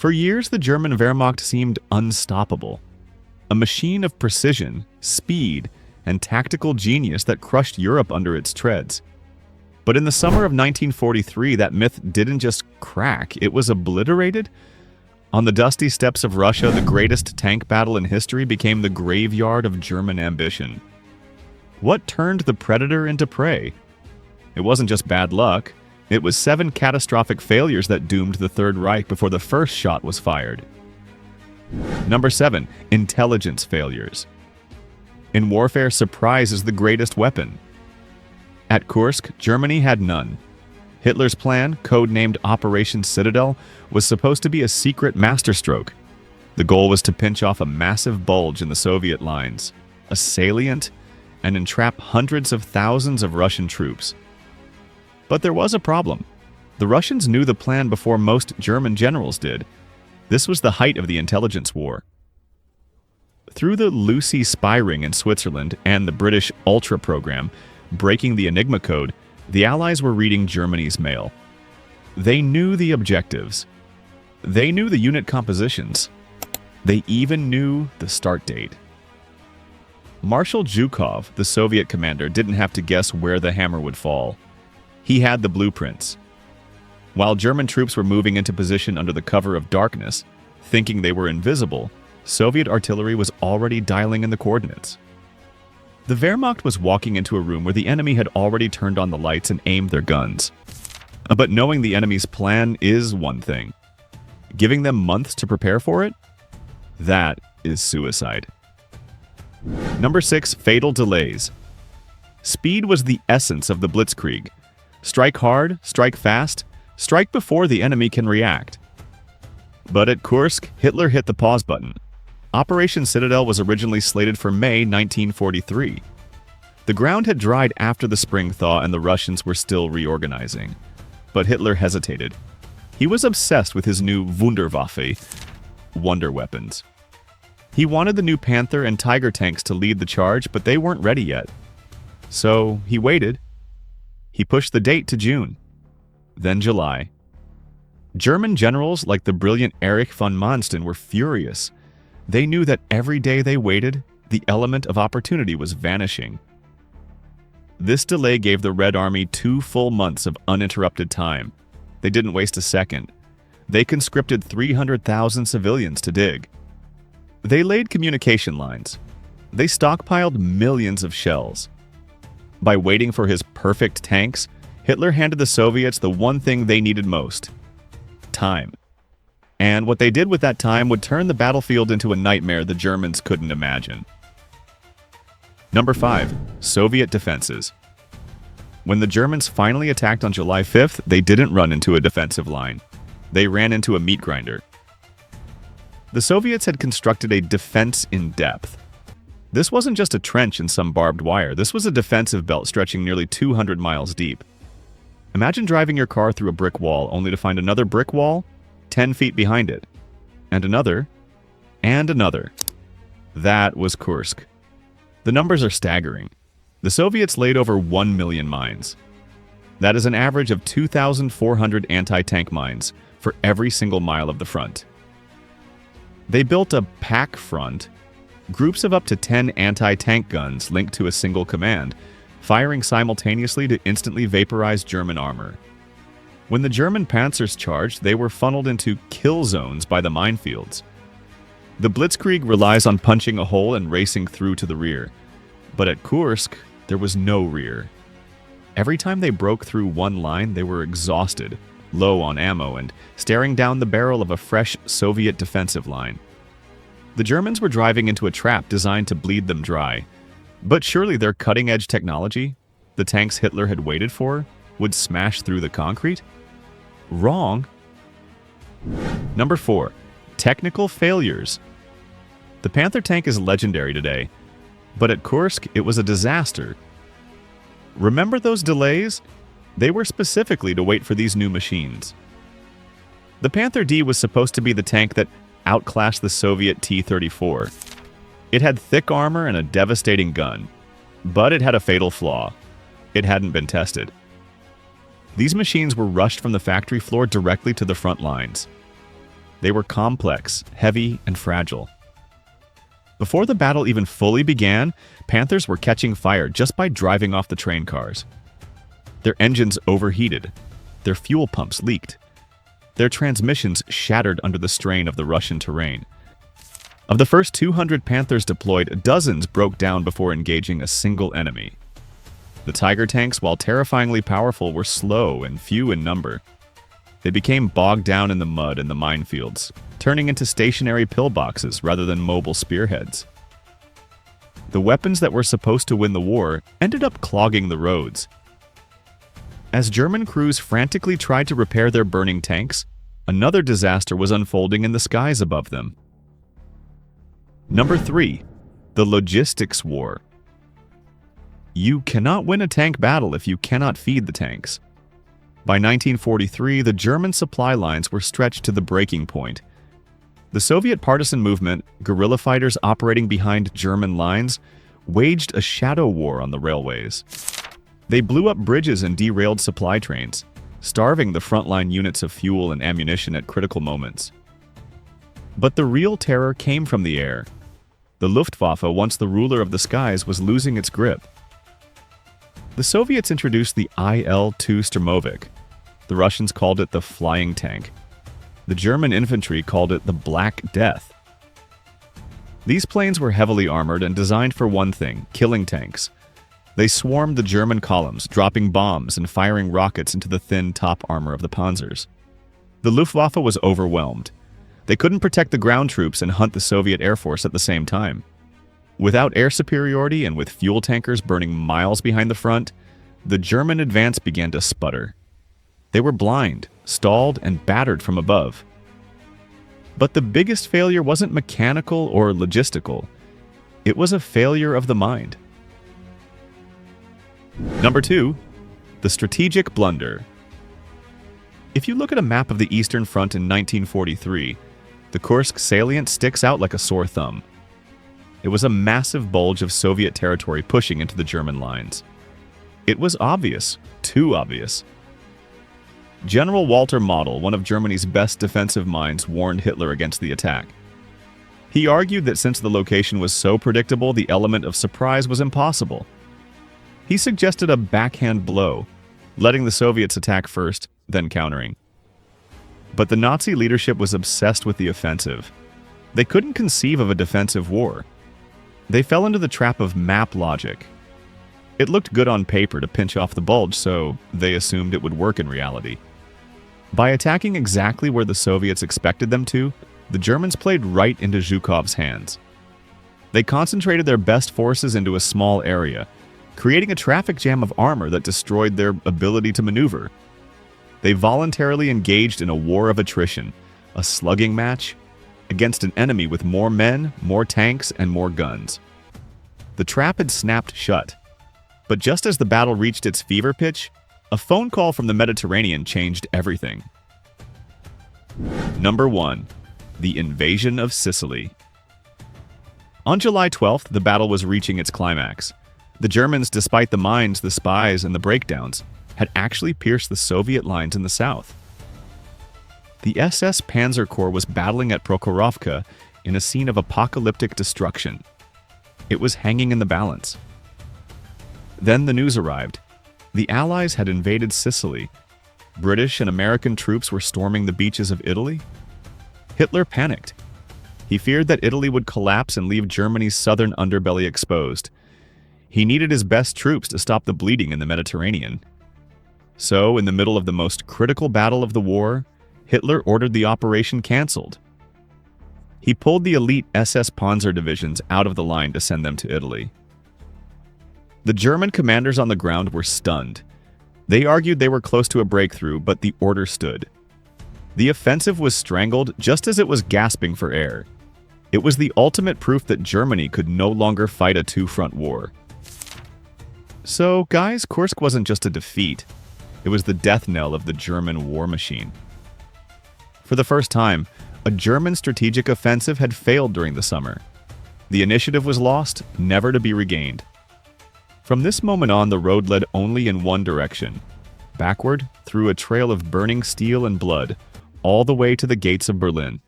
For years, the German Wehrmacht seemed unstoppable. A machine of precision, speed, and tactical genius that crushed Europe under its treads. But in the summer of 1943, that myth didn't just crack, it was obliterated. On the dusty steppes of Russia, the greatest tank battle in history became the graveyard of German ambition. What turned the predator into prey? It wasn't just bad luck. It was 7 catastrophic failures that doomed the Third Reich before the first shot was fired. Number 7. Intelligence failures. In warfare, surprise is the greatest weapon. At Kursk, Germany had none. Hitler's plan, codenamed Operation Citadel, was supposed to be a secret masterstroke. The goal was to pinch off a massive bulge in the Soviet lines, a salient, and entrap hundreds of thousands of Russian troops. But there was a problem. The Russians knew the plan before most German generals did. This was the height of the intelligence war. Through the Lucy spy ring in Switzerland and the British Ultra program, breaking the Enigma code, the Allies were reading Germany's mail. They knew the objectives. They knew the unit compositions. They even knew the start date. Marshal Zhukov, the Soviet commander, didn't have to guess where the hammer would fall. He had the blueprints. While German troops were moving into position under the cover of darkness, thinking they were invisible, Soviet artillery was already dialing in the coordinates. The Wehrmacht was walking into a room where the enemy had already turned on the lights and aimed their guns. But knowing the enemy's plan is one thing. Giving them months to prepare for it? That is suicide. Number 6. Fatal delays. Speed was the essence of the Blitzkrieg. Strike hard, strike fast, strike before the enemy can react. But at Kursk, Hitler hit the pause button. Operation Citadel was originally slated for May 1943. The ground had dried after the spring thaw and the Russians were still reorganizing. But Hitler hesitated. He was obsessed with his new Wunderwaffe, wonder weapons. He wanted the new Panther and Tiger tanks to lead the charge, but they weren't ready yet. So he waited. He pushed the date to June, then July. German generals like the brilliant Erich von Manstein were furious. They knew that every day they waited, the element of opportunity was vanishing. This delay gave the Red Army 2 full months of uninterrupted time. They didn't waste a second. They conscripted 300,000 civilians to dig. They laid communication lines. They stockpiled millions of shells. By waiting for his perfect tanks, Hitler handed the Soviets the one thing they needed most: time. And what they did with that time would turn the battlefield into a nightmare the Germans couldn't imagine. Number 5. Soviet defenses. When the Germans finally attacked on July 5th, they didn't run into a defensive line. They ran into a meat grinder. The Soviets had constructed a defense in depth. This wasn't just a trench in some barbed wire. This was a defensive belt stretching nearly 200 miles deep. Imagine driving your car through a brick wall only to find another brick wall 10 feet behind it, and another, and another. That was Kursk. The numbers are staggering. The Soviets laid over 1 million mines. That is an average of 2,400 anti-tank mines for every single mile of the front. They built a pack front, groups of up to 10 anti-tank guns linked to a single command, firing simultaneously to instantly vaporize German armor. When the German panzers charged, they were funneled into kill zones by the minefields. The Blitzkrieg relies on punching a hole and racing through to the rear. But at Kursk, there was no rear. Every time they broke through one line, they were exhausted, low on ammo, and staring down the barrel of a fresh Soviet defensive line. The Germans were driving into a trap designed to bleed them dry. But surely their cutting-edge technology, the tanks Hitler had waited for, would smash through the concrete? Wrong. Number 4. Technical failures. The Panther tank is legendary today, but at Kursk it was a disaster. Remember those delays? They were specifically to wait for these new machines. The Panther D was supposed to be the tank that outclassed the Soviet T-34. It had thick armor and a devastating gun, but it had a fatal flaw. It hadn't been tested. These machines were rushed from the factory floor directly to the front lines. They were complex, heavy, and fragile. Before the battle even fully began, Panthers were catching fire just by driving off the train cars. Their engines overheated. Their fuel pumps leaked. Their transmissions shattered under the strain of the Russian terrain. Of the first 200 Panthers deployed, dozens broke down before engaging a single enemy. The Tiger tanks, while terrifyingly powerful, were slow and few in number. They became bogged down in the mud and the minefields, turning into stationary pillboxes rather than mobile spearheads. The weapons that were supposed to win the war ended up clogging the roads. As German crews frantically tried to repair their burning tanks, another disaster was unfolding in the skies above them. Number 3. The Logistics War. You cannot win a tank battle if you cannot feed the tanks. By 1943, the German supply lines were stretched to the breaking point. The Soviet partisan movement, guerrilla fighters operating behind German lines, waged a shadow war on the railways. They blew up bridges and derailed supply trains, starving the frontline units of fuel and ammunition at critical moments. But the real terror came from the air. The Luftwaffe, once the ruler of the skies, was losing its grip. The Soviets introduced the IL-2 Sturmovik. The Russians called it the Flying Tank. The German infantry called it the Black Death. These planes were heavily armored and designed for one thing: killing tanks. They swarmed the German columns, dropping bombs and firing rockets into the thin top armor of the panzers. The Luftwaffe was overwhelmed. They couldn't protect the ground troops and hunt the Soviet Air Force at the same time. Without air superiority and with fuel tankers burning miles behind the front, the German advance began to sputter. They were blind, stalled, and battered from above. But the biggest failure wasn't mechanical or logistical. It was a failure of the mind. Number 2. The Strategic Blunder. If you look at a map of the Eastern Front in 1943, the Kursk salient sticks out like a sore thumb. It was a massive bulge of Soviet territory pushing into the German lines. It was obvious, too obvious. General Walter Model, one of Germany's best defensive minds, warned Hitler against the attack. He argued that since the location was so predictable, the element of surprise was impossible. He suggested a backhand blow, letting the Soviets attack first, then countering. But the Nazi leadership was obsessed with the offensive. They couldn't conceive of a defensive war. They fell into the trap of map logic. It looked good on paper to pinch off the bulge, so they assumed it would work in reality. By attacking exactly where the Soviets expected them to, the Germans played right into Zhukov's hands. They concentrated their best forces into a small area, creating a traffic jam of armor that destroyed their ability to maneuver. They voluntarily engaged in a war of attrition, a slugging match, against an enemy with more men, more tanks, and more guns. The trap had snapped shut. But just as the battle reached its fever pitch, a phone call from the Mediterranean changed everything. Number 1. The Invasion of Sicily. On July 12th, the battle was reaching its climax. The Germans, despite the mines, the spies, and the breakdowns, had actually pierced the Soviet lines in the south. The SS Panzer Corps was battling at Prokhorovka in a scene of apocalyptic destruction. It was hanging in the balance. Then the news arrived. The Allies had invaded Sicily. British and American troops were storming the beaches of Italy. Hitler panicked. He feared that Italy would collapse and leave Germany's southern underbelly exposed. He needed his best troops to stop the bleeding in the Mediterranean. So, in the middle of the most critical battle of the war, Hitler ordered the operation canceled. He pulled the elite SS Panzer divisions out of the line to send them to Italy. The German commanders on the ground were stunned. They argued they were close to a breakthrough, but the order stood. The offensive was strangled just as it was gasping for air. It was the ultimate proof that Germany could no longer fight a two-front war. So, guys, Kursk wasn't just a defeat. It was the death knell of the German war machine. For the first time, a German strategic offensive had failed during the summer. The initiative was lost, never to be regained. From this moment on, the road led only in one direction, backward through a trail of burning steel and blood, all the way to the gates of Berlin.